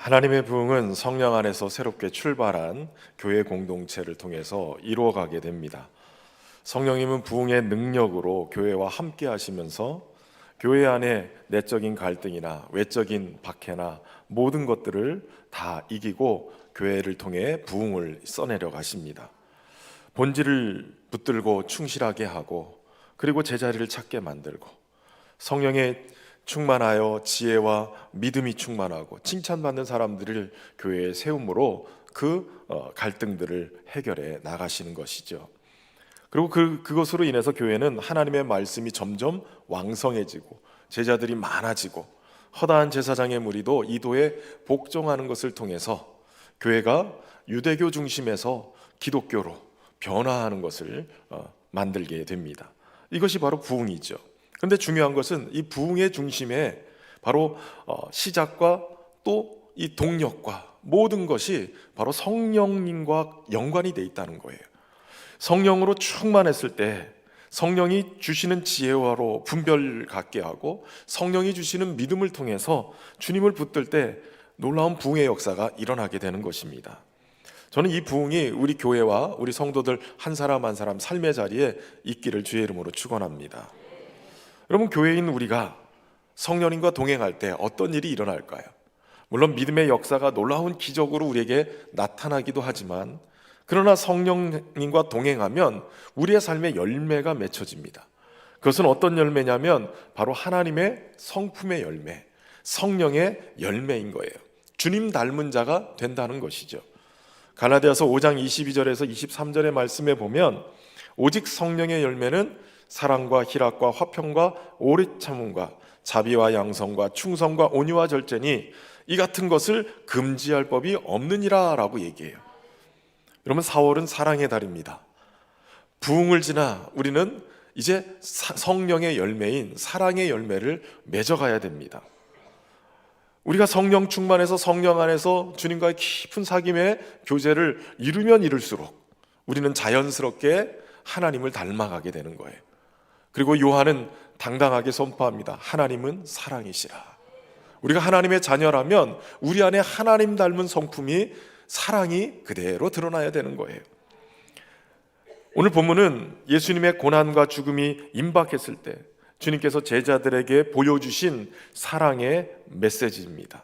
하나님의 부흥은 성령 안에서 새롭게 출발한 교회 공동체를 통해서 이루어가게 됩니다. 성령님은 부흥의 능력으로 교회와 함께 하시면서 교회 안에 내적인 갈등이나 외적인 박해나 모든 것들을 다 이기고 교회를 통해 부흥을 써내려 가십니다. 본질을 붙들고 충실하게 하고, 그리고 제자리를 찾게 만들고, 성령의 충만하여 지혜와 믿음이 충만하고 칭찬받는 사람들을 교회에 세움으로 그 갈등들을 해결해 나가시는 것이죠. 그리고 그것으로 인해서 교회는 하나님의 말씀이 점점 왕성해지고 제자들이 많아지고 허다한 제사장의 무리도 이도에 복종하는 것을 통해서 교회가 유대교 중심에서 기독교로 변화하는 것을 만들게 됩니다. 이것이 바로 부흥이죠. 그런데 중요한 것은 이 부흥의 중심에 바로 시작과 또 이 동력과 모든 것이 바로 성령님과 연관이 돼 있다는 거예요. 성령으로 충만했을 때 성령이 주시는 지혜와로 분별 갖게 하고, 성령이 주시는 믿음을 통해서 주님을 붙들 때 놀라운 부흥의 역사가 일어나게 되는 것입니다. 저는 이 부흥이 우리 교회와 우리 성도들 한 사람 한 사람 삶의 자리에 있기를 주의 이름으로 축원합니다. 여러분, 교회인 우리가 성령님과 동행할 때 어떤 일이 일어날까요? 물론 믿음의 역사가 놀라운 기적으로 우리에게 나타나기도 하지만, 그러나 성령님과 동행하면 우리의 삶의 열매가 맺혀집니다. 그것은 어떤 열매냐면 바로 하나님의 성품의 열매, 성령의 열매인 거예요. 주님 닮은 자가 된다는 것이죠. 갈라디아서 5장 22절에서 23절의 말씀에 보면, 오직 성령의 열매는 사랑과 희락과 화평과 오래 참음과 자비와 양성과 충성과 온유와 절제니 이 같은 것을 금지할 법이 없느니라 라고 얘기해요. 여러분, 4월은 사랑의 달입니다. 부흥을 지나 우리는 이제 성령의 열매인 사랑의 열매를 맺어가야 됩니다. 우리가 성령 충만해서 성령 안에서 주님과의 깊은 사귐의 교제를 이루면 이룰수록 우리는 자연스럽게 하나님을 닮아가게 되는 거예요. 그리고 요한은 당당하게 선포합니다. 하나님은 사랑이시라. 우리가 하나님의 자녀라면 우리 안에 하나님 닮은 성품이, 사랑이 그대로 드러나야 되는 거예요. 오늘 본문은 예수님의 고난과 죽음이 임박했을 때 주님께서 제자들에게 보여주신 사랑의 메시지입니다.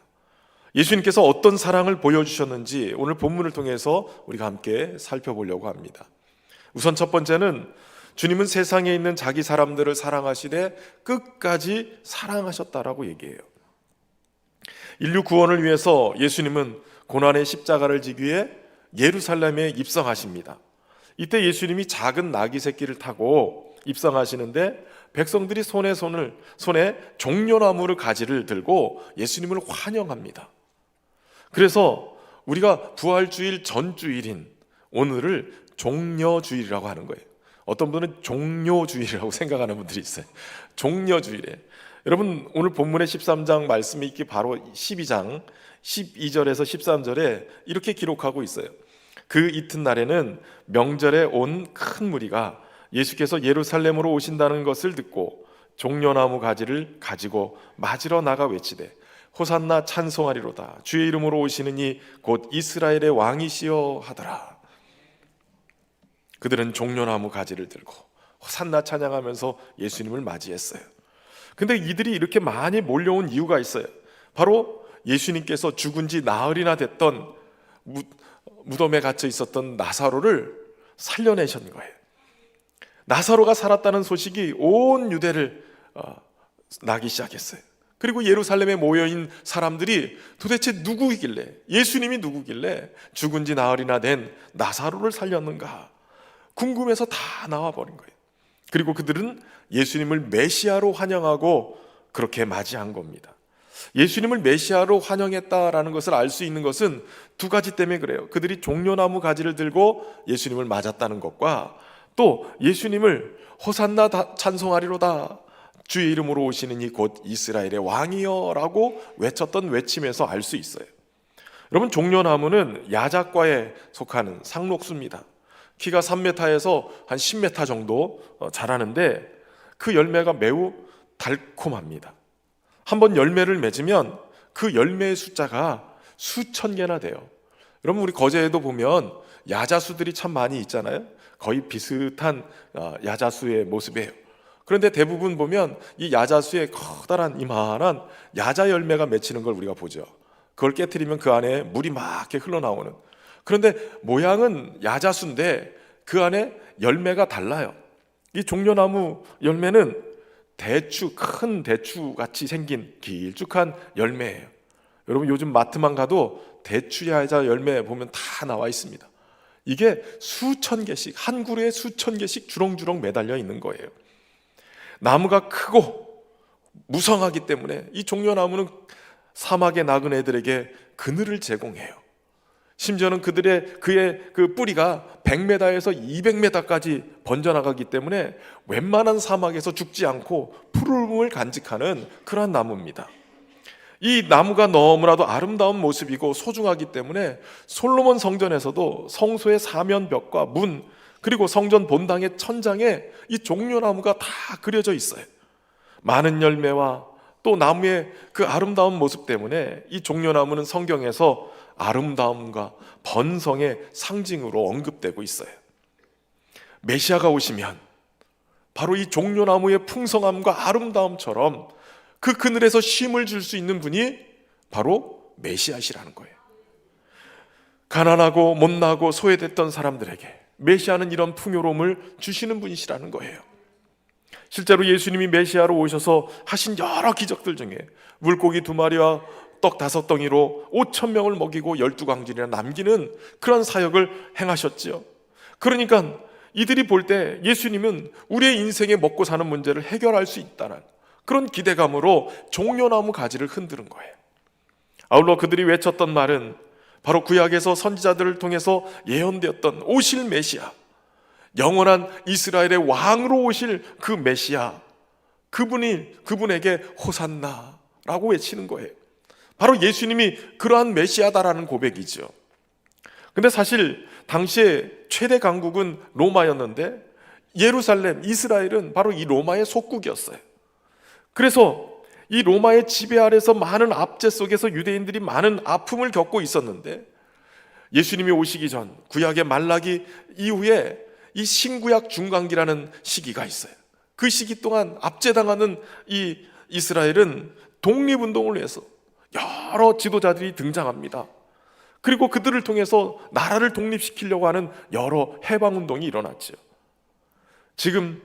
예수님께서 어떤 사랑을 보여주셨는지 오늘 본문을 통해서 우리가 함께 살펴보려고 합니다. 우선 첫 번째는 주님은 세상에 있는 자기 사람들을 사랑하시되 끝까지 사랑하셨다라고 얘기해요. 인류 구원을 위해서 예수님은 고난의 십자가를 지기 위해 예루살렘에 입성하십니다. 이때 예수님이 작은 나귀 새끼를 타고 입성하시는데 백성들이 손에 종려나무를 가지를 들고 예수님을 환영합니다. 그래서 우리가 부활주일 전주일인 오늘을 종려주일이라고 하는 거예요. 어떤 분은 종료주일이라고 생각하는 분들이 있어요. 종려주일에. 여러분, 오늘 본문의 13장 말씀이 있기 바로 12장 12절에서 13절에 이렇게 기록하고 있어요. 그 이튿날에는 명절에 온 큰 무리가 예수께서 예루살렘으로 오신다는 것을 듣고 종려나무 가지를 가지고 맞으러 나가 외치되 호산나 찬송하리로다. 주의 이름으로 오시는 이 곧 이스라엘의 왕이시여 하더라. 그들은 종려나무 가지를 들고 호산나 찬양하면서 예수님을 맞이했어요. 근데 이들이 이렇게 많이 몰려온 이유가 있어요. 바로 예수님께서 죽은 지 나흘이나 됐던 무덤에 갇혀 있었던 나사로를 살려내신 거예요. 나사로가 살았다는 소식이 온 유대를 나기 시작했어요. 그리고 예루살렘에 모여있는 사람들이 도대체 누구이길래, 예수님이 누구길래 죽은 지 나흘이나 된 나사로를 살렸는가 궁금해서 다 나와버린 거예요. 그리고 그들은 예수님을 메시아로 환영하고 그렇게 맞이한 겁니다. 예수님을 메시아로 환영했다라는 것을 알 수 있는 것은 두 가지 때문에 그래요. 그들이 종려나무 가지를 들고 예수님을 맞았다는 것과 또 예수님을 호산나 찬송하리로다. 주의 이름으로 오시는 이 곧 이스라엘의 왕이여 라고 외쳤던 외침에서 알 수 있어요. 여러분, 종려나무는 야작과에 속하는 상록수입니다. 키가 3m에서 한 10m 정도 자라는데 그 열매가 매우 달콤합니다. 한번 열매를 맺으면 그 열매의 숫자가 수천 개나 돼요. 여러분, 우리 거제에도 보면 야자수들이 참 많이 있잖아요. 거의 비슷한 야자수의 모습이에요. 그런데 대부분 보면 이 야자수에 커다란 이만한 야자 열매가 맺히는 걸 우리가 보죠. 그걸 깨트리면 그 안에 물이 막 이렇게 흘러나오는. 그런데 모양은 야자수인데 그 안에 열매가 달라요. 이 종려나무 열매는 큰 대추 같이 생긴 길쭉한 열매예요. 여러분, 요즘 마트만 가도 대추 야자 열매 보면 다 나와 있습니다. 이게 수천 개씩, 한 그루에 수천 개씩 주렁주렁 매달려 있는 거예요. 나무가 크고 무성하기 때문에 이 종려나무는 사막의 나그네들에게 그늘을 제공해요. 심지어는 그의 그 뿌리가 100m에서 200m까지 번져나가기 때문에 웬만한 사막에서 죽지 않고 푸름을 간직하는 그러한 나무입니다. 이 나무가 너무나도 아름다운 모습이고 소중하기 때문에 솔로몬 성전에서도 성소의 사면벽과 문, 그리고 성전 본당의 천장에 이 종려나무가 다 그려져 있어요. 많은 열매와 또 나무의 그 아름다운 모습 때문에 이 종려나무는 성경에서 아름다움과 번성의 상징으로 언급되고 있어요. 메시아가 오시면 바로 이 종려나무의 풍성함과 아름다움처럼 그 그늘에서 쉼을 줄 수 있는 분이 바로 메시아시라는 거예요. 가난하고 못나고 소외됐던 사람들에게 메시아는 이런 풍요로움을 주시는 분이시라는 거예요. 실제로 예수님이 메시아로 오셔서 하신 여러 기적들 중에 물고기 2마리와 떡 5덩이로 5,000명을 먹이고 12광진이나 남기는 그런 사역을 행하셨지요. 그러니까 이들이 볼 때 예수님은 우리의 인생의 먹고 사는 문제를 해결할 수 있다는 그런 기대감으로 종려나무 가지를 흔드는 거예요. 아울러 그들이 외쳤던 말은 바로 구약에서 선지자들을 통해서 예언되었던 오실 메시아, 영원한 이스라엘의 왕으로 오실 그 메시아, 그분에게 호산나라고 외치는 거예요. 바로 예수님이 그러한 메시아다라는 고백이죠. 근데 사실 당시에 최대 강국은 로마였는데 예루살렘, 이스라엘은 바로 이 로마의 속국이었어요. 그래서 이 로마의 지배 아래서 많은 압제 속에서 유대인들이 많은 아픔을 겪고 있었는데 예수님이 오시기 전 구약의 말라기 이후에 이 신구약 중간기라는 시기가 있어요. 그 시기 동안 압제당하는 이 이스라엘은 독립운동을 위해서 여러 지도자들이 등장합니다. 그리고 그들을 통해서 나라를 독립시키려고 하는 여러 해방운동이 일어났죠. 지금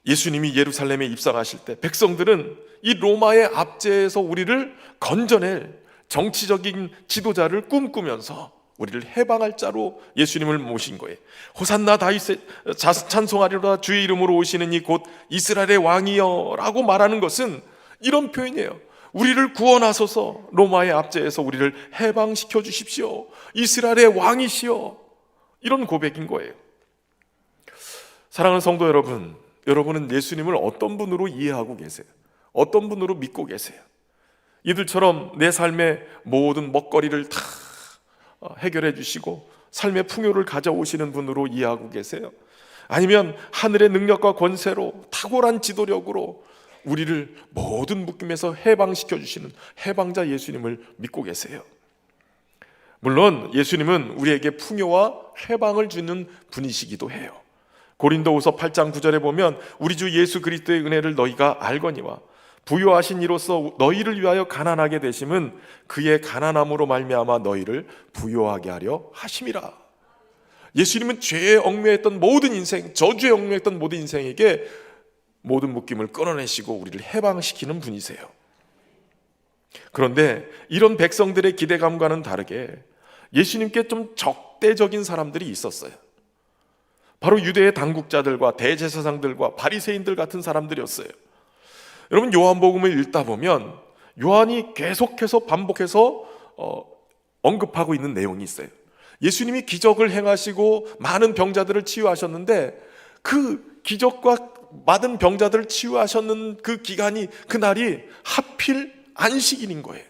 예수님이 예루살렘에 입성하실 때 백성들은 이 로마의 압제에서 우리를 건져낼 정치적인 지도자를 꿈꾸면서 우리를 해방할 자로 예수님을 모신 거예요. 호산나 다윗의 찬송하리로다 주의 이름으로 오시는 이 곧 이스라엘의 왕이여 라고 말하는 것은 이런 표현이에요. 우리를 구원하소서, 로마의 압제에서 우리를 해방시켜 주십시오, 이스라엘의 왕이시여, 이런 고백인 거예요. 사랑하는 성도 여러분, 여러분은 예수님을 어떤 분으로 이해하고 계세요? 어떤 분으로 믿고 계세요? 이들처럼 내 삶의 모든 먹거리를 다 해결해 주시고 삶의 풍요를 가져오시는 분으로 이해하고 계세요? 아니면 하늘의 능력과 권세로 탁월한 지도력으로 우리를 모든 묶임에서 해방시켜 주시는 해방자 예수님을 믿고 계세요? 물론 예수님은 우리에게 풍요와 해방을 주는 분이시기도 해요. 고린도후서 8장 9절에 보면 우리 주 예수 그리스도의 은혜를 너희가 알거니와 부요하신 이로써 너희를 위하여 가난하게 되심은 그의 가난함으로 말미암아 너희를 부요하게 하려 하심이라. 예수님은 죄에 얽매였던 모든 인생, 저주에 얽매였던 모든 인생에게 모든 묶임을 끊어내시고 우리를 해방시키는 분이세요. 그런데 이런 백성들의 기대감과는 다르게 예수님께 좀 적대적인 사람들이 있었어요. 바로 유대의 당국자들과 대제사장들과 바리새인들 같은 사람들이었어요. 여러분, 요한복음을 읽다 보면 요한이 계속해서 반복해서 언급하고 있는 내용이 있어요. 예수님이 기적을 행하시고 많은 병자들을 치유하셨는데 그 기적과 많은 병자들을 치유하셨는 그 기간이, 그날이 하필 안식일인 거예요.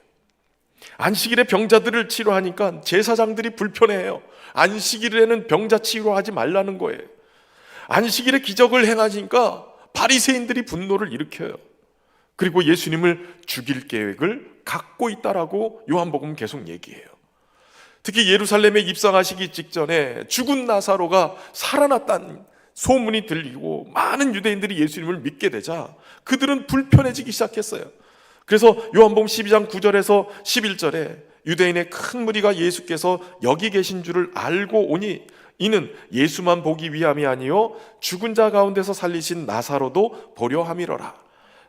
안식일에 병자들을 치료하니까 제사장들이 불편해해요. 안식일에는 병자 치료하지 말라는 거예요. 안식일에 기적을 행하니까 바리새인들이 분노를 일으켜요. 그리고 예수님을 죽일 계획을 갖고 있다라고 요한복음 계속 얘기해요. 특히 예루살렘에 입성하시기 직전에 죽은 나사로가 살아났다는 소문이 들리고 많은 유대인들이 예수님을 믿게 되자 그들은 불편해지기 시작했어요. 그래서 요한복음 12장 9절에서 11절에 유대인의 큰 무리가 예수께서 여기 계신 줄을 알고 오니 이는 예수만 보기 위함이 아니요 죽은 자 가운데서 살리신 나사로도 보려 함이로라.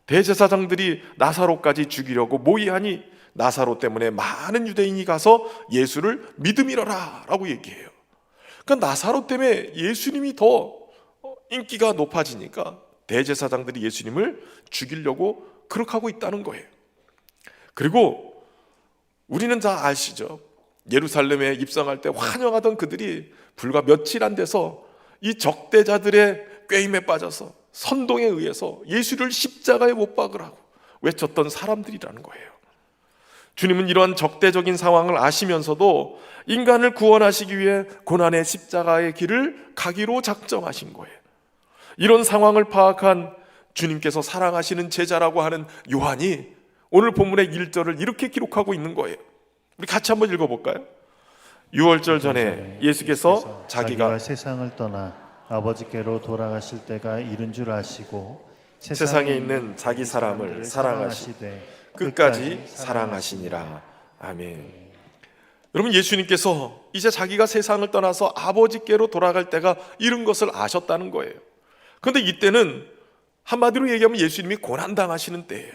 대제사장들이 나사로까지 죽이려고 모의하니 나사로 때문에 많은 유대인이 가서 예수를 믿음이로라 라고 얘기해요. 그러니까 나사로 때문에 예수님이 더 인기가 높아지니까 대제사장들이 예수님을 죽이려고 그렇게 하고 있다는 거예요. 그리고 우리는 다 아시죠? 예루살렘에 입성할 때 환영하던 그들이 불과 며칠 안 돼서 이 적대자들의 꾀임에 빠져서 선동에 의해서 예수를 십자가에 못 박으라고 외쳤던 사람들이라는 거예요. 주님은 이러한 적대적인 상황을 아시면서도 인간을 구원하시기 위해 고난의 십자가의 길을 가기로 작정하신 거예요. 이런 상황을 파악한 주님께서 사랑하시는 제자라고 하는 요한이 오늘 본문의 1절을 이렇게 기록하고 있는 거예요. 우리 같이 한번 읽어볼까요? 6월절 전에 예수께서 자기가 세상을 떠나 아버지께로 돌아가실 때가 이른 줄 아시고 세상에 있는 자기 사람을 사랑하시되 끝까지 사랑하시니라. 아멘. 여러분, 예수님께서 이제 자기가 세상을 떠나서 아버지께로 돌아갈 때가 이른 것을 아셨다는 거예요. 그런데 이때는 한마디로 얘기하면 예수님이 고난당하시는 때예요.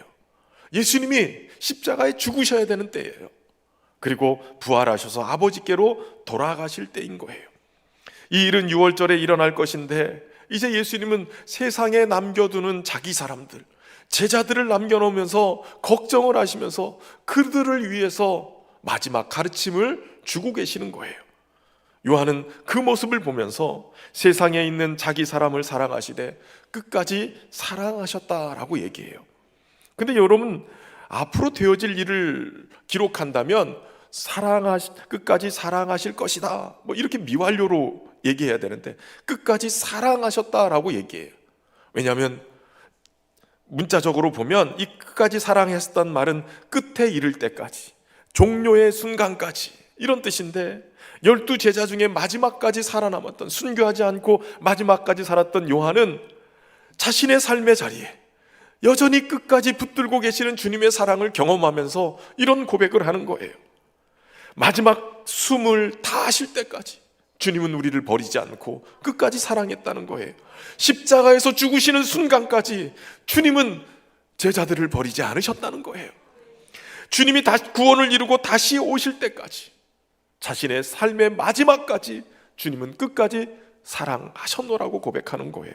예수님이 십자가에 죽으셔야 되는 때예요. 그리고 부활하셔서 아버지께로 돌아가실 때인 거예요. 이 일은 6월절에 일어날 것인데 이제 예수님은 세상에 남겨두는 자기 사람들, 제자들을 남겨놓으면서 걱정을 하시면서 그들을 위해서 마지막 가르침을 주고 계시는 거예요. 요한은 그 모습을 보면서 세상에 있는 자기 사람을 사랑하시되 끝까지 사랑하셨다라고 얘기해요. 근데 여러분, 앞으로 되어질 일을 기록한다면 끝까지 사랑하실 것이다, 뭐 이렇게 미완료로 얘기해야 되는데 끝까지 사랑하셨다라고 얘기해요. 왜냐하면 문자적으로 보면 이 끝까지 사랑했었단 말은 끝에 이를 때까지, 종료의 순간까지 이런 뜻인데 12제자 중에 마지막까지 살아남았던, 순교하지 않고 마지막까지 살았던 요한은 자신의 삶의 자리에 여전히 끝까지 붙들고 계시는 주님의 사랑을 경험하면서 이런 고백을 하는 거예요. 마지막 숨을 다 쉴 때까지 주님은 우리를 버리지 않고 끝까지 사랑했다는 거예요. 십자가에서 죽으시는 순간까지 주님은 제자들을 버리지 않으셨다는 거예요. 주님이 다시 구원을 이루고 다시 오실 때까지, 자신의 삶의 마지막까지 주님은 끝까지 사랑하셨노라고 고백하는 거예요.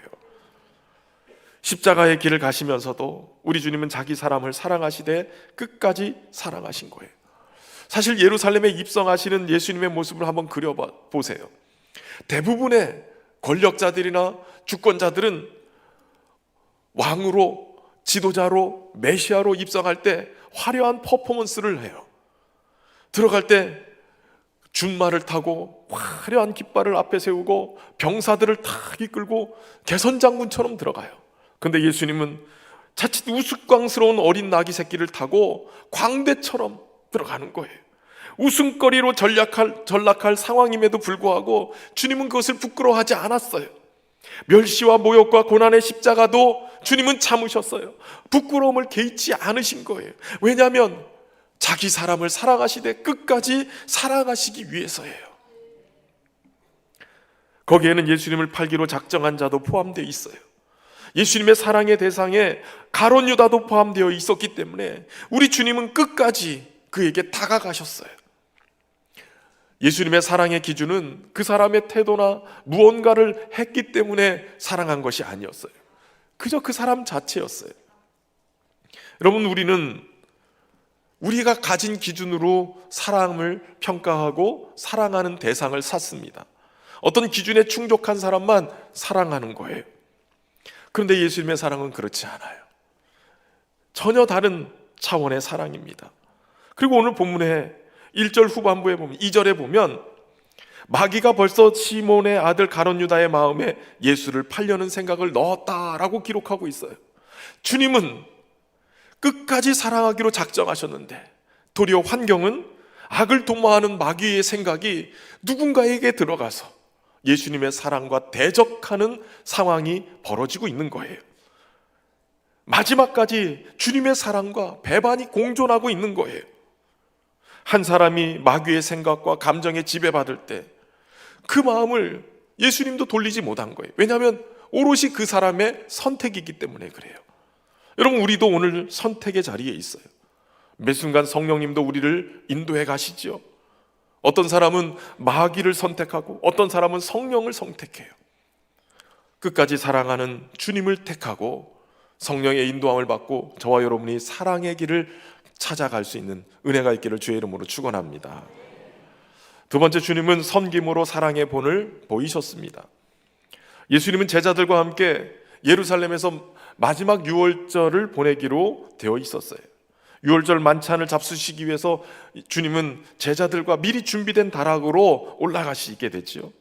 십자가의 길을 가시면서도 우리 주님은 자기 사람을 사랑하시되 끝까지 사랑하신 거예요. 사실 예루살렘에 입성하시는 예수님의 모습을 한번 그려보세요. 대부분의 권력자들이나 주권자들은 왕으로, 지도자로, 메시아로 입성할 때 화려한 퍼포먼스를 해요. 들어갈 때 준말을 타고 화려한 깃발을 앞에 세우고 병사들을 탁 이끌고 개선장군처럼 들어가요. 근데 예수님은 자칫 우스꽝스러운 어린 나귀 새끼를 타고 광대처럼 들어가는 거예요. 웃음거리로 전락할 상황임에도 불구하고 주님은 그것을 부끄러워하지 않았어요. 멸시와 모욕과 고난의 십자가도 주님은 참으셨어요. 부끄러움을 개의치 않으신 거예요. 왜냐하면 자기 사람을 사랑하시되 끝까지 사랑하시기 위해서예요. 거기에는 예수님을 팔기로 작정한 자도 포함되어 있어요. 예수님의 사랑의 대상에 가룟 유다도 포함되어 있었기 때문에 우리 주님은 끝까지 그에게 다가가셨어요. 예수님의 사랑의 기준은 그 사람의 태도나 무언가를 했기 때문에 사랑한 것이 아니었어요. 그저 그 사람 자체였어요. 여러분, 우리는 우리가 가진 기준으로 사람을 평가하고 사랑하는 대상을 찾습니다. 어떤 기준에 충족한 사람만 사랑하는 거예요. 그런데 예수님의 사랑은 그렇지 않아요. 전혀 다른 차원의 사랑입니다. 그리고 오늘 본문에 1절 후반부에 보면, 2절에 보면 마귀가 벌써 시몬의 아들 가룟 유다의 마음에 예수를 팔려는 생각을 넣었다라고 기록하고 있어요. 주님은 끝까지 사랑하기로 작정하셨는데 도리어 환경은 악을 도모하는 마귀의 생각이 누군가에게 들어가서 예수님의 사랑과 대적하는 상황이 벌어지고 있는 거예요. 마지막까지 주님의 사랑과 배반이 공존하고 있는 거예요. 한 사람이 마귀의 생각과 감정에 지배받을 때 그 마음을 예수님도 돌리지 못한 거예요. 왜냐하면 오롯이 그 사람의 선택이기 때문에 그래요. 여러분, 우리도 오늘 선택의 자리에 있어요. 매 순간 성령님도 우리를 인도해 가시죠. 어떤 사람은 마귀를 선택하고 어떤 사람은 성령을 선택해요. 끝까지 사랑하는 주님을 택하고 성령의 인도함을 받고 저와 여러분이 사랑의 길을 찾아갈 수 있는 은혜가 있기를 주의 이름으로 축원합니다. 두 번째, 주님은 섬김으로 사랑의 본을 보이셨습니다. 예수님은 제자들과 함께 예루살렘에서 마지막 유월절을 보내기로 되어 있었어요. 유월절 만찬을 잡수시기 위해서 주님은 제자들과 미리 준비된 다락으로 올라가시게 됐죠.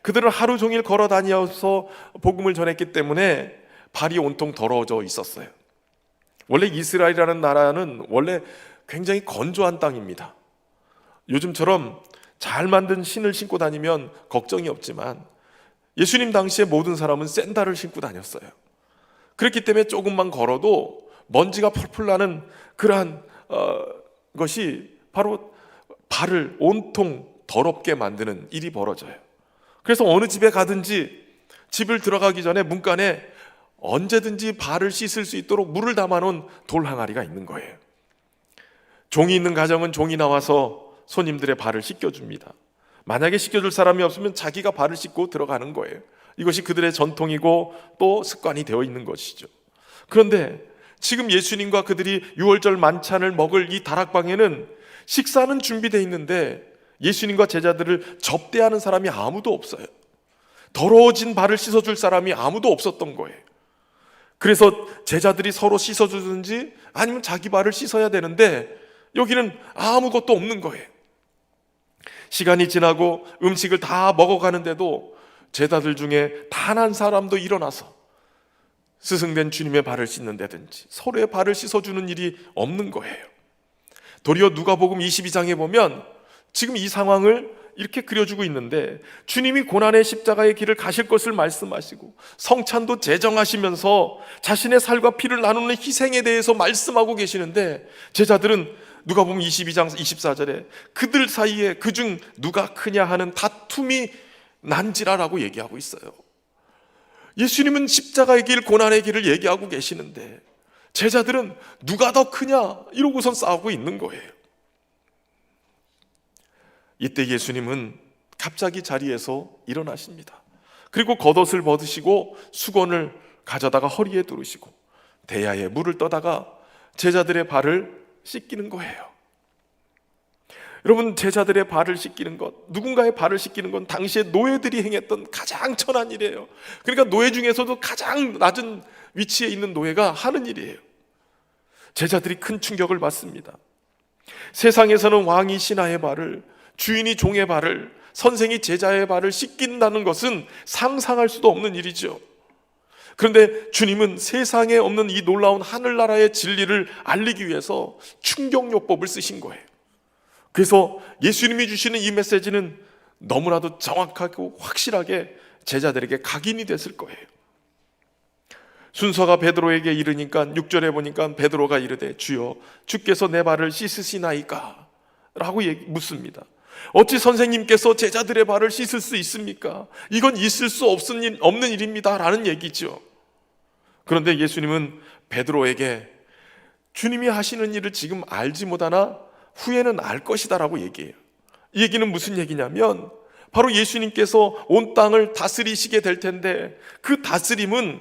그들은 하루 종일 걸어 다니어서 복음을 전했기 때문에 발이 온통 더러워져 있었어요. 원래 이스라엘이라는 나라는 원래 굉장히 건조한 땅입니다. 요즘처럼 잘 만든 신을 신고 다니면 걱정이 없지만 예수님 당시에 모든 사람은 샌들을 신고 다녔어요. 그렇기 때문에 조금만 걸어도 먼지가 펄펄 나는 그러한 것이 바로 발을 온통 더럽게 만드는 일이 벌어져요. 그래서 어느 집에 가든지 집을 들어가기 전에 문간에 언제든지 발을 씻을 수 있도록 물을 담아놓은 돌 항아리가 있는 거예요. 종이 있는 가정은 종이 나와서 손님들의 발을 씻겨줍니다. 만약에 씻겨줄 사람이 없으면 자기가 발을 씻고 들어가는 거예요. 이것이 그들의 전통이고 또 습관이 되어 있는 것이죠. 그런데 지금 예수님과 그들이 유월절 만찬을 먹을 이 다락방에는 식사는 준비되어 있는데 예수님과 제자들을 접대하는 사람이 아무도 없어요. 더러워진 발을 씻어줄 사람이 아무도 없었던 거예요. 그래서 제자들이 서로 씻어주든지 아니면 자기 발을 씻어야 되는데 여기는 아무것도 없는 거예요. 시간이 지나고 음식을 다 먹어가는데도 제자들 중에 단 한 사람도 일어나서 스승된 주님의 발을 씻는다든지 서로의 발을 씻어주는 일이 없는 거예요. 도리어 누가복음 22장에 보면 지금 이 상황을 이렇게 그려주고 있는데 주님이 고난의 십자가의 길을 가실 것을 말씀하시고 성찬도 제정하시면서 자신의 살과 피를 나누는 희생에 대해서 말씀하고 계시는데 제자들은 누가복음 22장 24절에 그들 사이에 그중 누가 크냐 하는 다툼이 난지라라고 얘기하고 있어요. 예수님은 십자가의 길, 고난의 길을 얘기하고 계시는데 제자들은 누가 더 크냐 이러고선 싸우고 있는 거예요. 이때 예수님은 갑자기 자리에서 일어나십니다. 그리고 겉옷을 벗으시고 수건을 가져다가 허리에 두르시고 대야에 물을 떠다가 제자들의 발을 씻기는 거예요. 여러분, 제자들의 발을 씻기는 것, 누군가의 발을 씻기는 건 당시에 노예들이 행했던 가장 천한 일이에요. 그러니까 노예 중에서도 가장 낮은 위치에 있는 노예가 하는 일이에요. 제자들이 큰 충격을 받습니다. 세상에서는 왕이 신하의 발을, 주인이 종의 발을, 선생이 제자의 발을 씻긴다는 것은 상상할 수도 없는 일이죠. 그런데 주님은 세상에 없는 이 놀라운 하늘나라의 진리를 알리기 위해서 충격요법을 쓰신 거예요. 그래서 예수님이 주시는 이 메시지는 너무나도 정확하고 확실하게 제자들에게 각인이 됐을 거예요. 순서가 베드로에게 이르니까 6절에 보니까 베드로가 이르되 주여 주께서 내 발을 씻으시나이까? 라고 묻습니다. 어찌 선생님께서 제자들의 발을 씻을 수 있습니까? 이건 있을 수 없는 일입니다 라는 얘기죠. 그런데 예수님은 베드로에게 주님이 하시는 일을 지금 알지 못하나 후에는 알 것이다 라고 얘기해요. 이 얘기는 무슨 얘기냐면 바로 예수님께서 온 땅을 다스리시게 될 텐데 그 다스림은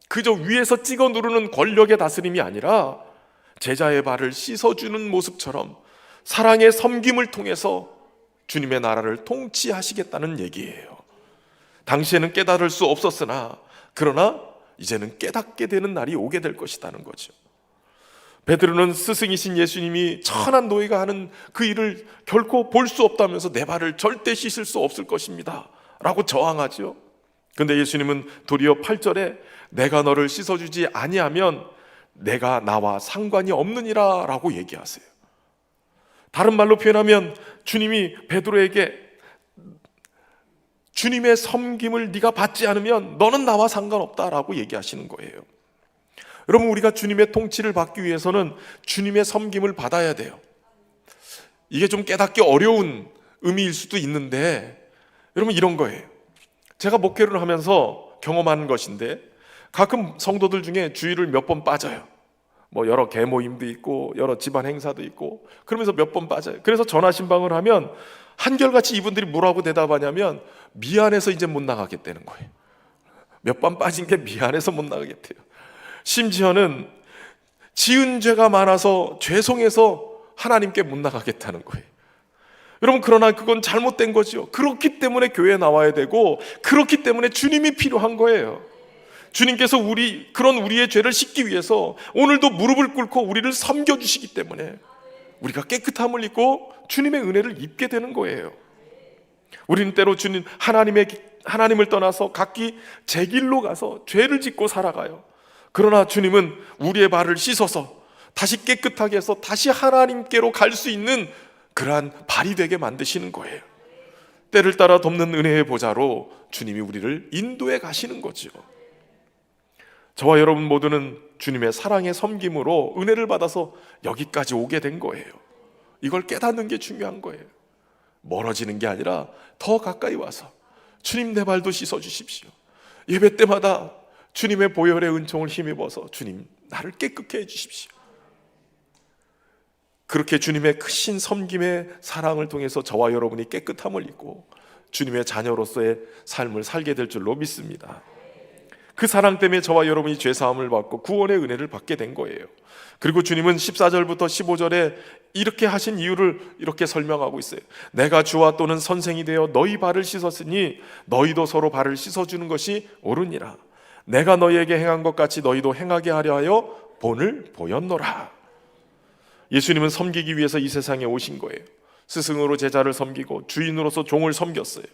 그저 위에서 찍어 누르는 권력의 다스림이 아니라 제자의 발을 씻어주는 모습처럼 사랑의 섬김을 통해서 주님의 나라를 통치하시겠다는 얘기예요. 당시에는 깨달을 수 없었으나 그러나 이제는 깨닫게 되는 날이 오게 될 것이라는 거죠. 베드로는 스승이신 예수님이 천한 노예가 하는 그 일을 결코 볼 수 없다면서 내 발을 절대 씻을 수 없을 것입니다 라고 저항하죠. 그런데 예수님은 도리어 8절에 내가 너를 씻어주지 아니하면 내가 나와 상관이 없느니라 라고 얘기하세요. 다른 말로 표현하면 주님이 베드로에게 주님의 섬김을 네가 받지 않으면 너는 나와 상관없다라고 얘기하시는 거예요. 여러분, 우리가 주님의 통치를 받기 위해서는 주님의 섬김을 받아야 돼요. 이게 좀 깨닫기 어려운 의미일 수도 있는데, 여러분, 이런 거예요. 제가 목회를 하면서 경험한 것인데, 가끔 성도들 중에 주일을 몇 번 빠져요. 뭐 여러 개모임도 있고 여러 집안 행사도 있고 그러면서 몇 번 빠져요. 그래서 전화 신방을 하면 한결같이 이분들이 뭐라고 대답하냐면 미안해서 이제 못 나가겠다는 거예요. 몇 번 빠진 게 미안해서 못 나가겠대요. 심지어는 지은 죄가 많아서 죄송해서 하나님께 못 나가겠다는 거예요. 여러분, 그러나 그건 잘못된 거죠. 그렇기 때문에 교회에 나와야 되고, 그렇기 때문에 주님이 필요한 거예요. 주님께서 그런 우리의 죄를 씻기 위해서 오늘도 무릎을 꿇고 우리를 섬겨주시기 때문에 우리가 깨끗함을 입고 주님의 은혜를 입게 되는 거예요. 우리는 때로 하나님을 떠나서 각기 제 길로 가서 죄를 짓고 살아가요. 그러나 주님은 우리의 발을 씻어서 다시 깨끗하게 해서 다시 하나님께로 갈 수 있는 그러한 발이 되게 만드시는 거예요. 때를 따라 돕는 은혜의 보좌로 주님이 우리를 인도해 가시는 거죠. 저와 여러분 모두는 주님의 사랑의 섬김으로 은혜를 받아서 여기까지 오게 된 거예요. 이걸 깨닫는 게 중요한 거예요. 멀어지는 게 아니라 더 가까이 와서 주님, 내 발도 씻어 주십시오. 예배 때마다 주님의 보혈의 은총을 힘입어서 주님, 나를 깨끗게 해 주십시오. 그렇게 주님의 크신 섬김의 사랑을 통해서 저와 여러분이 깨끗함을 입고 주님의 자녀로서의 삶을 살게 될 줄로 믿습니다. 그 사랑 때문에 저와 여러분이 죄사함을 받고 구원의 은혜를 받게 된 거예요. 그리고 주님은 14절부터 15절에 이렇게 하신 이유를 이렇게 설명하고 있어요. 내가 주와 또는 선생이 되어 너희 발을 씻었으니 너희도 서로 발을 씻어주는 것이 옳으니라. 내가 너희에게 행한 것 같이 너희도 행하게 하려 하여 본을 보였노라. 예수님은 섬기기 위해서 이 세상에 오신 거예요. 스승으로 제자를 섬기고 주인으로서 종을 섬겼어요.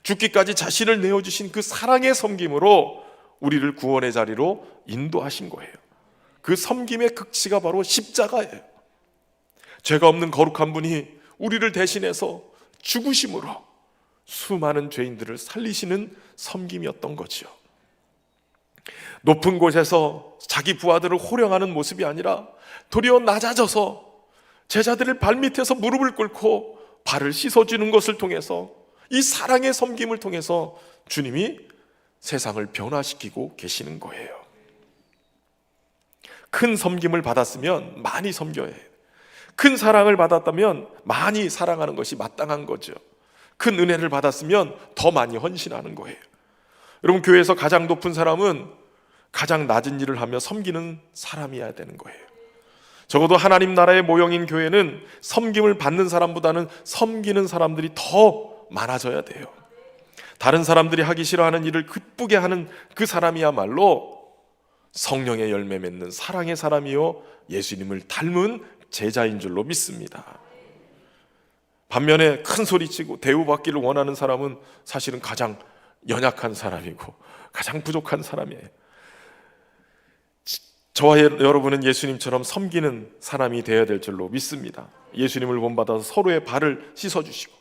죽기까지 자신을 내어주신 그 사랑의 섬김으로 우리를 구원의 자리로 인도하신 거예요. 그 섬김의 극치가 바로 십자가예요. 죄가 없는 거룩한 분이 우리를 대신해서 죽으심으로 수많은 죄인들을 살리시는 섬김이었던 거죠. 높은 곳에서 자기 부하들을 호령하는 모습이 아니라 도리어 낮아져서 제자들의 발밑에서 무릎을 꿇고 발을 씻어주는 것을 통해서, 이 사랑의 섬김을 통해서 주님이 세상을 변화시키고 계시는 거예요. 큰 섬김을 받았으면 많이 섬겨야 해요. 큰 사랑을 받았다면 많이 사랑하는 것이 마땅한 거죠. 큰 은혜를 받았으면 더 많이 헌신하는 거예요. 여러분, 교회에서 가장 높은 사람은 가장 낮은 일을 하며 섬기는 사람이어야 되는 거예요. 적어도 하나님 나라의 모형인 교회는 섬김을 받는 사람보다는 섬기는 사람들이 더 많아져야 돼요. 다른 사람들이 하기 싫어하는 일을 기쁘게 하는 그 사람이야말로 성령의 열매 맺는 사랑의 사람이요 예수님을 닮은 제자인 줄로 믿습니다. 반면에 큰 소리치고 대우받기를 원하는 사람은 사실은 가장 연약한 사람이고 가장 부족한 사람이에요. 저와 여러분은 예수님처럼 섬기는 사람이 되어야 될 줄로 믿습니다. 예수님을 본받아서 서로의 발을 씻어주시고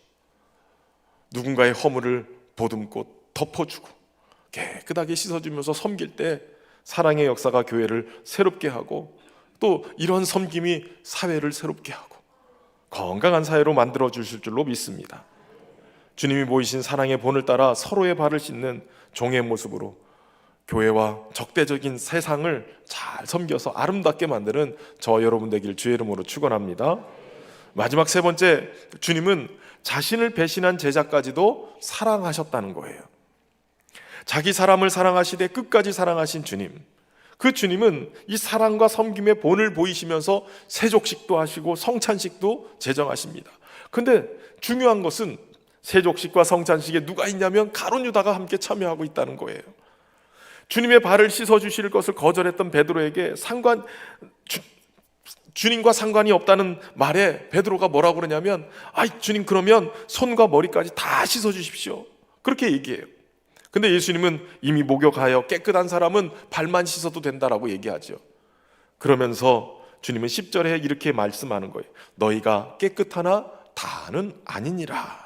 누군가의 허물을 보듬고 덮어주고 깨끗하게 씻어주면서 섬길 때 사랑의 역사가 교회를 새롭게 하고, 또 이런 섬김이 사회를 새롭게 하고 건강한 사회로 만들어 주실 줄로 믿습니다. 주님이 보이신 사랑의 본을 따라 서로의 발을 씻는 종의 모습으로 교회와 적대적인 세상을 잘 섬겨서 아름답게 만드는 저와 여러분 되길 주의 이름으로 축원합니다. 마지막 세 번째, 주님은 자신을 배신한 제자까지도 사랑하셨다는 거예요. 자기 사람을 사랑하시되 끝까지 사랑하신 주님, 그 주님은 이 사랑과 섬김의 본을 보이시면서 세족식도 하시고 성찬식도 제정하십니다. 근데 중요한 것은 세족식과 성찬식에 누가 있냐면 가룟 유다가 함께 참여하고 있다는 거예요. 주님의 발을 씻어주실 것을 거절했던 베드로에게 주님과 상관이 없다는 말에 베드로가 뭐라고 그러냐면, 주님, 그러면 손과 머리까지 다 씻어주십시오, 그렇게 얘기해요. 근데 예수님은 이미 목욕하여 깨끗한 사람은 발만 씻어도 된다라고 얘기하죠. 그러면서 주님은 10절에 이렇게 말씀하는 거예요. 너희가 깨끗하나 다는 아니니라.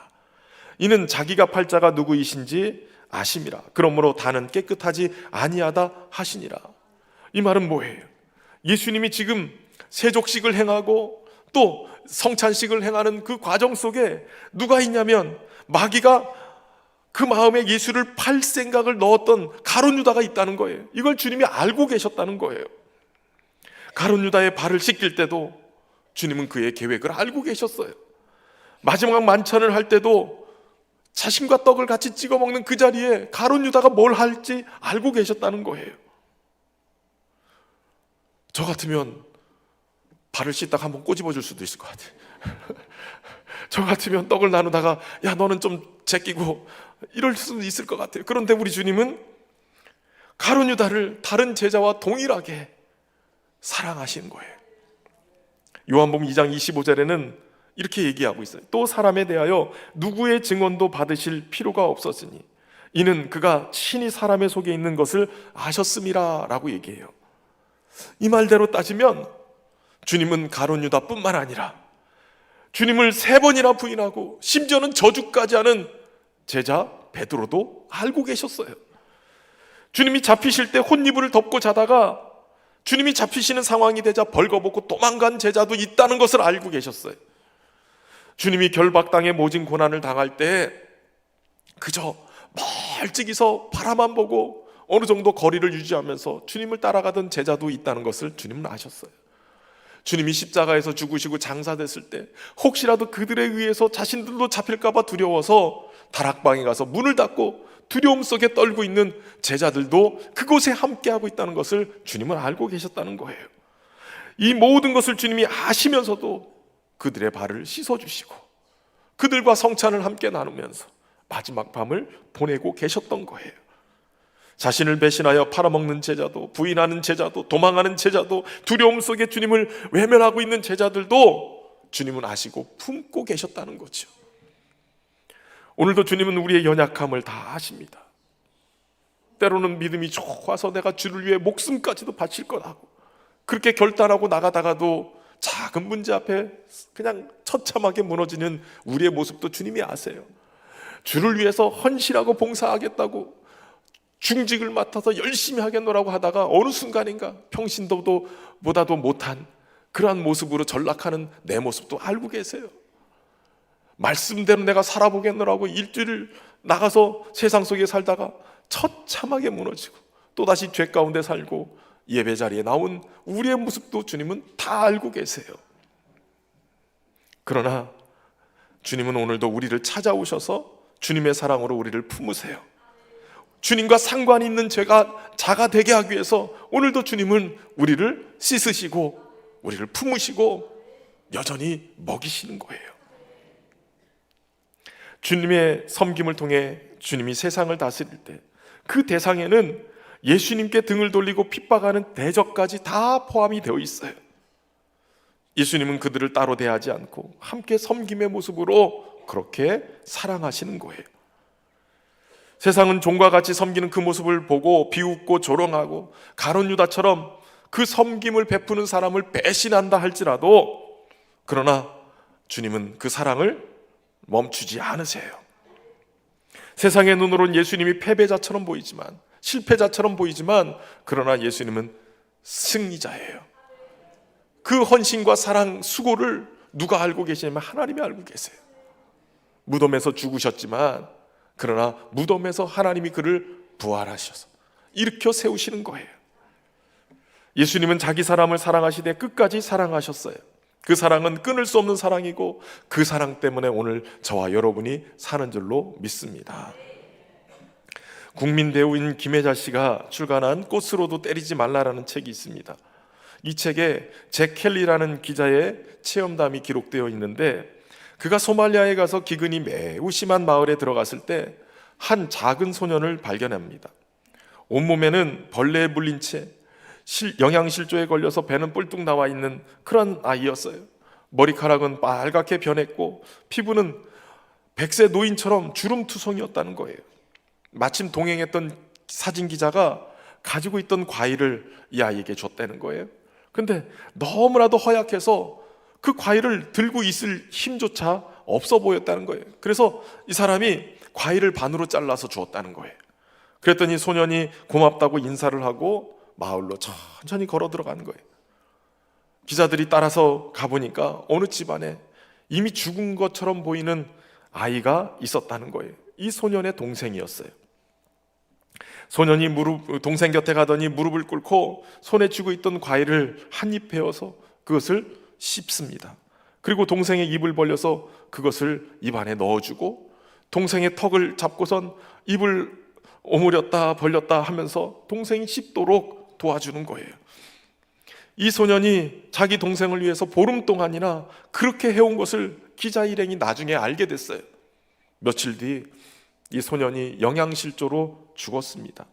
이는 자기가 팔자가 누구이신지 아심이라. 그러므로 다는 깨끗하지 아니하다 하시니라. 이 말은 뭐예요? 예수님이 지금 세족식을 행하고 또 성찬식을 행하는 그 과정 속에 누가 있냐면 마귀가 그 마음에 예수를 팔 생각을 넣었던 가룟 유다가 있다는 거예요. 이걸 주님이 알고 계셨다는 거예요. 가룟 유다의 발을 씻길 때도 주님은 그의 계획을 알고 계셨어요. 마지막 만찬을 할 때도 자신과 떡을 같이 찍어 먹는 그 자리에 가룟 유다가 뭘 할지 알고 계셨다는 거예요. 저 같으면 발을 씻다가 한번 꼬집어 줄 수도 있을 것 같아요. 저 같으면 떡을 나누다가 야 너는 좀 제끼고 이럴 수도 있을 것 같아요. 그런데 우리 주님은 가룟 유다를 다른 제자와 동일하게 사랑하시는 거예요. 요한복음 2장 25절에는 이렇게 얘기하고 있어요. 또 사람에 대하여 누구의 증언도 받으실 필요가 없었으니 이는 그가 친히 사람의 속에 있는 것을 아셨음이라 라고 얘기해요. 이 말대로 따지면 주님은 가룟 유다뿐만 아니라 주님을 3번이나 부인하고 심지어는 저주까지 하는 제자 베드로도 알고 계셨어요. 주님이 잡히실 때 혼이불을 덮고 자다가 주님이 잡히시는 상황이 되자 벌거벗고 도망간 제자도 있다는 것을 알고 계셨어요. 주님이 결박당해 모진 고난을 당할 때 그저 멀찍이서 바라만 보고 어느 정도 거리를 유지하면서 주님을 따라가던 제자도 있다는 것을 주님은 아셨어요. 주님이 십자가에서 죽으시고 장사됐을 때 혹시라도 그들에 의해서 자신들도 잡힐까 봐 두려워서 다락방에 가서 문을 닫고 두려움 속에 떨고 있는 제자들도 그곳에 함께하고 있다는 것을 주님은 알고 계셨다는 거예요. 이 모든 것을 주님이 아시면서도 그들의 발을 씻어주시고 그들과 성찬을 함께 나누면서 마지막 밤을 보내고 계셨던 거예요. 자신을 배신하여 팔아먹는 제자도, 부인하는 제자도, 도망하는 제자도, 두려움 속에 주님을 외면하고 있는 제자들도 주님은 아시고 품고 계셨다는 거죠. 오늘도 주님은 우리의 연약함을 다 아십니다. 때로는 믿음이 좋아서 내가 주를 위해 목숨까지도 바칠 거라고 그렇게 결단하고 나가다가도 작은 문제 앞에 그냥 처참하게 무너지는 우리의 모습도 주님이 아세요. 주를 위해서 헌신하고 봉사하겠다고 중직을 맡아서 열심히 하겠노라고 하다가 어느 순간인가 평신도도 보다도 못한 그러한 모습으로 전락하는 내 모습도 알고 계세요. 말씀대로 내가 살아보겠노라고 일주일 나가서 세상 속에 살다가 처참하게 무너지고 또다시 죄 가운데 살고 예배 자리에 나온 우리의 모습도 주님은 다 알고 계세요. 그러나 주님은 오늘도 우리를 찾아오셔서 주님의 사랑으로 우리를 품으세요. 주님과 상관이 있는 죄가 자가 되게 하기 위해서 오늘도 주님은 우리를 씻으시고 우리를 품으시고 여전히 먹이시는 거예요. 주님의 섬김을 통해 주님이 세상을 다스릴 때 그 대상에는 예수님께 등을 돌리고 핍박하는 대적까지 다 포함이 되어 있어요. 예수님은 그들을 따로 대하지 않고 함께 섬김의 모습으로 그렇게 사랑하시는 거예요. 세상은 종과 같이 섬기는 그 모습을 보고 비웃고 조롱하고 가룟 유다처럼 그 섬김을 베푸는 사람을 배신한다 할지라도 그러나 주님은 그 사랑을 멈추지 않으세요. 세상의 눈으로는 예수님이 패배자처럼 보이지만 실패자처럼 보이지만 그러나 예수님은 승리자예요. 그 헌신과 사랑, 수고를 누가 알고 계시냐면 하나님이 알고 계세요. 무덤에서 죽으셨지만 그러나 무덤에서 하나님이 그를 부활하셔서 일으켜 세우시는 거예요. 예수님은 자기 사람을 사랑하시되 끝까지 사랑하셨어요. 그 사랑은 끊을 수 없는 사랑이고 그 사랑 때문에 오늘 저와 여러분이 사는 줄로 믿습니다. 국민 배우인 김혜자 씨가 출간한 꽃으로도 때리지 말라라는 책이 있습니다. 이 책에 잭 켈리라는 기자의 체험담이 기록되어 있는데 그가 소말리아에 가서 기근이 매우 심한 마을에 들어갔을 때 한 작은 소년을 발견합니다. 온몸에는 벌레에 물린 채 영양실조에 걸려서 배는 뿔뚝 나와 있는 그런 아이였어요. 머리카락은 빨갛게 변했고 피부는 백세 노인처럼 주름투성이었다는 거예요. 마침 동행했던 사진 기자가 가지고 있던 과일을 이 아이에게 줬다는 거예요. 근데 너무나도 허약해서 그 과일을 들고 있을 힘조차 없어 보였다는 거예요. 그래서 이 사람이 과일을 반으로 잘라서 주었다는 거예요. 그랬더니 소년이 고맙다고 인사를 하고 마을로 천천히 걸어 들어가는 거예요. 기자들이 따라서 가보니까 어느 집안에 이미 죽은 것처럼 보이는 아이가 있었다는 거예요. 이 소년의 동생이었어요. 소년이 동생 곁에 가더니 무릎을 꿇고 손에 쥐고 있던 과일을 한 입 베어서 그것을 씹습니다. 그리고 동생의 입을 벌려서 그것을 입 안에 넣어주고 동생의 턱을 잡고선 입을 오므렸다 벌렸다 하면서 동생이 씹도록 도와주는 거예요. 이 소년이 자기 동생을 위해서 보름 동안이나 그렇게 해온 것을 기자 일행이 나중에 알게 됐어요. 며칠 뒤 이 소년이 영양실조로 죽었습니다.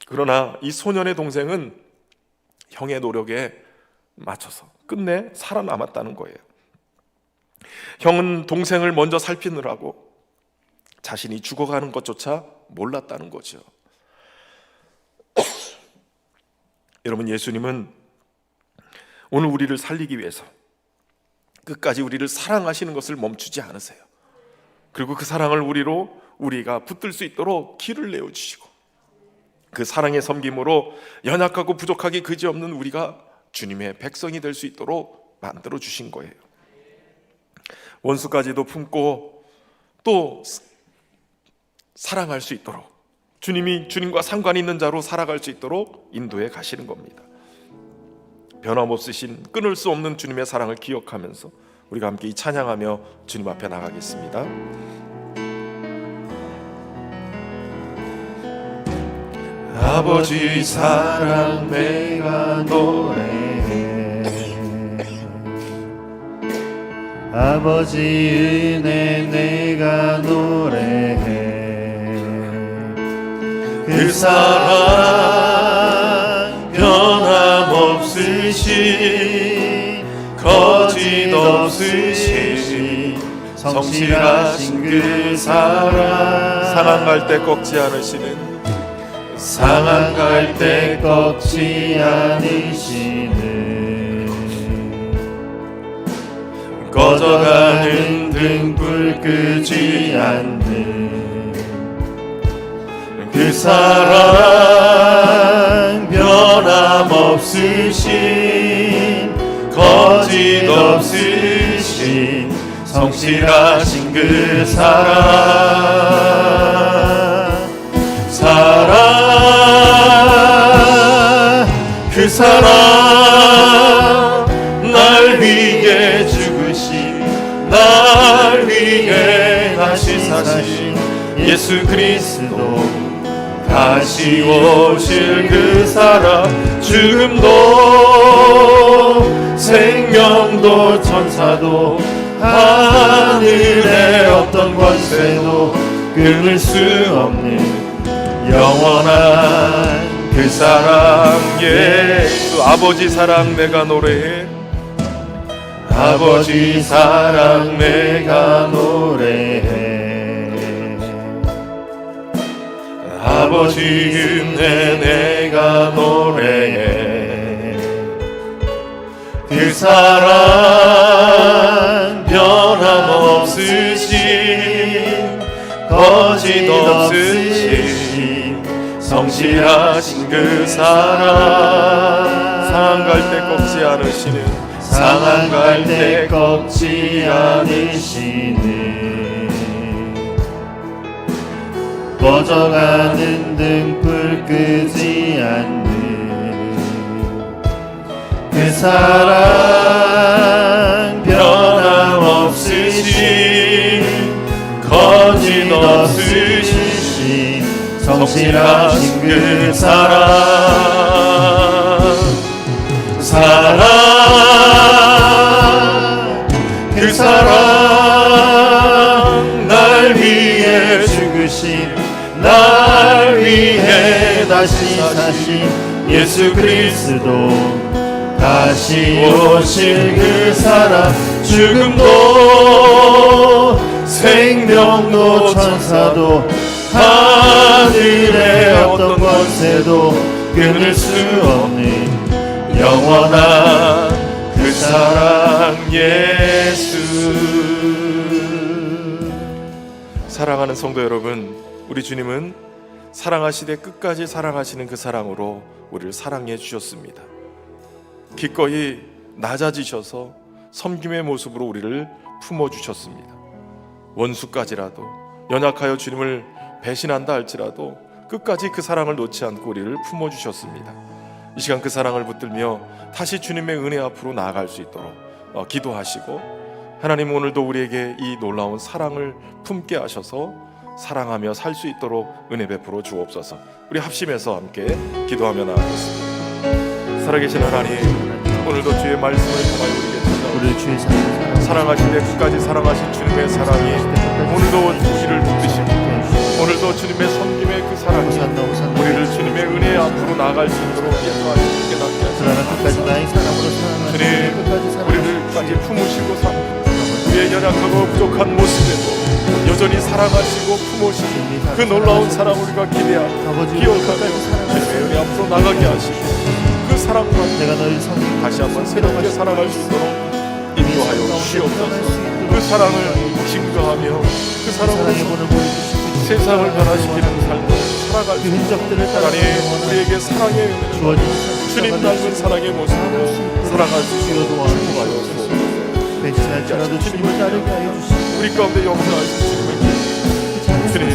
그러나 이 소년의 동생은 형의 노력에 맞춰서 끝내 살아남았다는 거예요. 형은 동생을 먼저 살피느라고 자신이 죽어가는 것조차 몰랐다는 거죠. 여러분, 예수님은 오늘 우리를 살리기 위해서 끝까지 우리를 사랑하시는 것을 멈추지 않으세요. 그리고 그 사랑을 우리가 붙들 수 있도록 길을 내어주시고 그 사랑의 섬김으로 연약하고 부족하기 그지없는 우리가 주님의 백성이 될 수 있도록 만들어 주신 거예요. 원수까지도 품고 또 사랑할 수 있도록 주님과 상관 있는 자로 살아갈 수 있도록 인도해 가시는 겁니다. 변함없으신 끊을 수 없는 주님의 사랑을 기억하면서 우리가 함께 이 찬양하며 주님 앞에 나가겠습니다. 아버지 사랑 내가 노래해, 아버지 은혜 내가 노래해. 그 사랑 변함없으신 거짓 없으신 성실하신 그 사랑, 상한 갈 때 꺾지 않으시는 상한 갈 때 꺾지 않으시는 꺼져가는 등불 끄지 않는 그 사랑 변함없으신 거짓 없으신 성실하신 그 그 사랑 날 위해 죽으신 날 위해 다시 사신 예수 그리스도 다시 오실 그 사랑 죽음도 생명도 천사도 하늘의 어떤 권세도 끊을 수 없는 영원한 그 사랑 예수. 아버지 사랑 내가 노래해, 아버지 사랑 내가 노래해, 아버지 은혜 내가 노래해. 그 사랑 변함없으신 거짓 없으신 성실하신 그 사랑 상한 갈 때 꺾지 않으시는 상한 갈 때 꺾지 않으시는 꺼져가는 등불 끄지 않는 그 사랑 변함없으신 거짓 없으신 성실하신 그 그 사랑 날 위해 죽으신 날 위해 다시 사신 예수 그리스도 다시 오실 그 사랑 죽음도 생명도 천사도 하늘의 어떤 권세도 끊을 수 없는 영원한 그 사랑 예수. 사랑하는 성도 여러분, 우리 주님은 사랑하시되 끝까지 사랑하시는 그 사랑으로 우리를 사랑해 주셨습니다. 기꺼이 낮아지셔서 섬김의 모습으로 우리를 품어주셨습니다. 원수까지라도, 연약하여 주님을 배신한다 할지라도 끝까지 그 사랑을 놓지 않고 우리를 품어주셨습니다. 이 시간 그 사랑을 붙들며 다시 주님의 은혜 앞으로 나아갈 수 있도록 기도하시고, 하나님 오늘도 우리에게 이 놀라운 사랑을 품게 하셔서 사랑하며 살 수 있도록 은혜 베풀어 주옵소서. 우리 합심해서 함께 기도하며 나아가겠습니다. 살아계신 하나님, 오늘도 주의 말씀을 통하여 우리에게 우리 주의 사랑 사랑하시되 끝까지 사랑하신 주님의 사랑이 오늘도 우리를 붙드시고, 오늘도 주님의 섬김의 그 사랑이 우리를 주님의 은혜 앞으로 나아갈 수 있도록 인도하시고 깨닫게 그러나 하시옵소서. 끝까지 나의 사랑으로 사랑하시고 주님, 끝까지 사랑하시고 우리를까지 품으시고 우리의 연약하고 부족한 모습에도 여전히 사랑하시고 품으시는 그 놀라운 사랑 우리가 기대하고 기억하며 주님의 은혜 앞으로 나가게 하시고, 그 사랑과 내가 너를 섬기고 다시 한번 새롭게 살아갈 수 있도록 인도하여 주시옵소서. 그 사랑을 증거하며 그 사랑의 사랑으로 본을 보여주시고 세상을 변화시키는 삶을 살아갈 그 수 있도록 흔적들을 하나님 우리에게 사랑의 은혜를 주어진 주님 닮은 사랑의 모습으로 살아갈 수 있도록 축복하여 주옵소서. 배신할지라도 주님을 따르게 하여 주시고 우리 가운데 역사하신 주님을 주님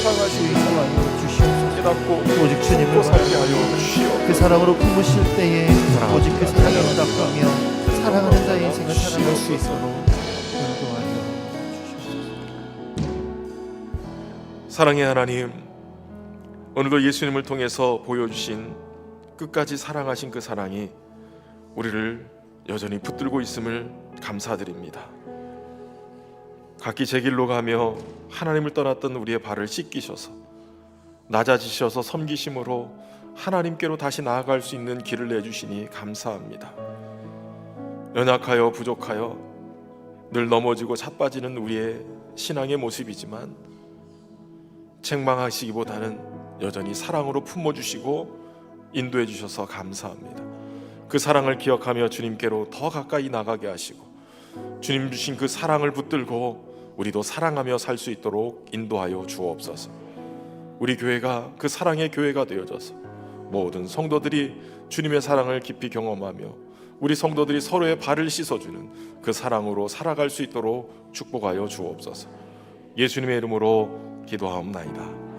사랑하시고 사랑하여 주시옵소서. 깨닫고 오직 주님을 믿고 살게 하여 주시옵소서. 그 사랑으로 품으실 때에 오직 그 사랑을 닦으며 사랑하는 자의 인생을 살아갈 수 있도록 인도하여 주시옵소서. 사랑의 하나님, 오늘도 예수님을 통해서 보여주신 끝까지 사랑하신 그 사랑이 우리를 여전히 붙들고 있음을 감사드립니다. 각기 제 길로 가며 하나님을 떠났던 우리의 발을 씻기셔서 낮아지셔서 섬기심으로 하나님께로 다시 나아갈 수 있는 길을 내주시니 감사합니다. 연약하여 부족하여 늘 넘어지고 자빠지는 우리의 신앙의 모습이지만 책망하시기보다는 여전히 사랑으로 품어주시고 인도해 주셔서 감사합니다. 그 사랑을 기억하며 주님께로 더 가까이 나가게 하시고, 주님 주신 그 사랑을 붙들고 우리도 사랑하며 살 수 있도록 인도하여 주옵소서. 우리 교회가 그 사랑의 교회가 되어져서 모든 성도들이 주님의 사랑을 깊이 경험하며 우리 성도들이 서로의 발을 씻어주는 그 사랑으로 살아갈 수 있도록 축복하여 주옵소서. 예수님의 이름으로 기도하옵나이다.